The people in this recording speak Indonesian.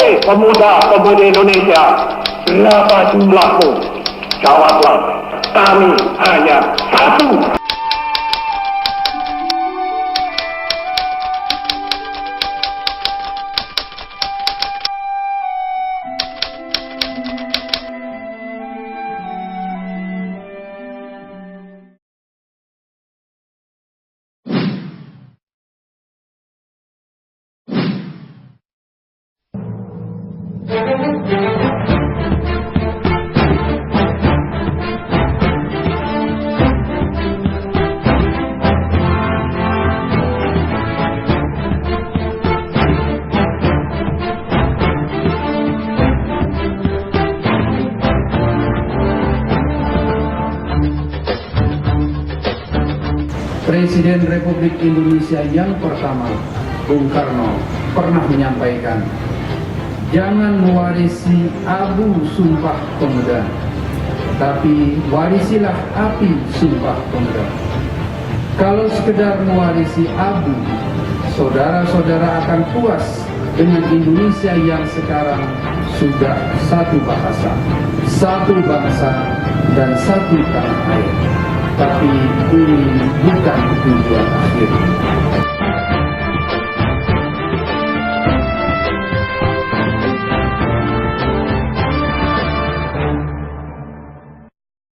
Hei pemuda-pemudi Indonesia, berapa jumlahmu? Jawablah, kami hanya satu. Presiden Republik Indonesia yang pertama, Bung Karno, pernah menyampaikan, jangan mewarisi abu Sumpah Pemuda, tapi warisilah api Sumpah Pemuda. Kalau sekedar mewarisi abu, saudara-saudara akan puas dengan Indonesia yang sekarang sudah satu bahasa, satu bangsa, dan satu tanah air. Tapi ini bukan tujuan akhir.